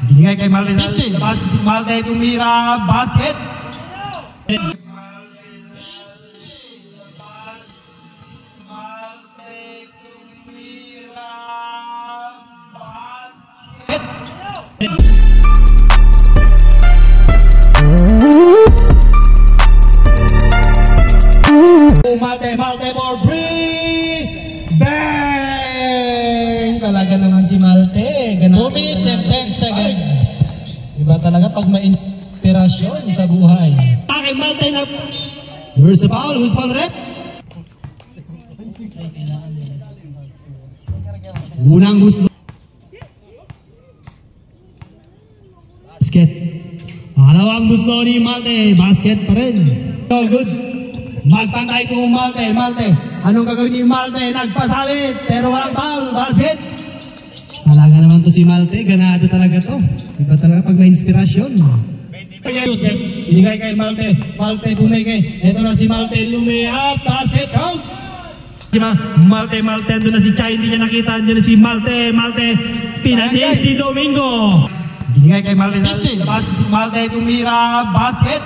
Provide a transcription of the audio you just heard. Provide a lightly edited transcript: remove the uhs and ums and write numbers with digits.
Binigay kay Malte sa labas. Malte tumira. Basket. Malte for free! Bang! Talaga naman si Malte. 2 minutes and 10 seconds. Iba talaga pag may inspirasyon sa buhay. Kay Malte na... Where's the foul? Who's foul rep? Unang gusto. Basket. Pangalawang gusto ni Malte. Basket pa rin. So good. Magpantay kung Malte. Anong gagawin ni Malte? Nagpasabit pero walang foul. Basket. Talaga naman to si Malte. Ganado talaga to. Iba talaga pag may inspirasyon. Binigay kay Malte. Malte bumigay. Ito na si Malte. Lumiyap. Basket. Count. Malte. Ando na si Chay. Hindi niya nakita. Ando na si Malte. Pinatis si Domingo. Binigay kay Malte sa labas. Malte tumira. Basket.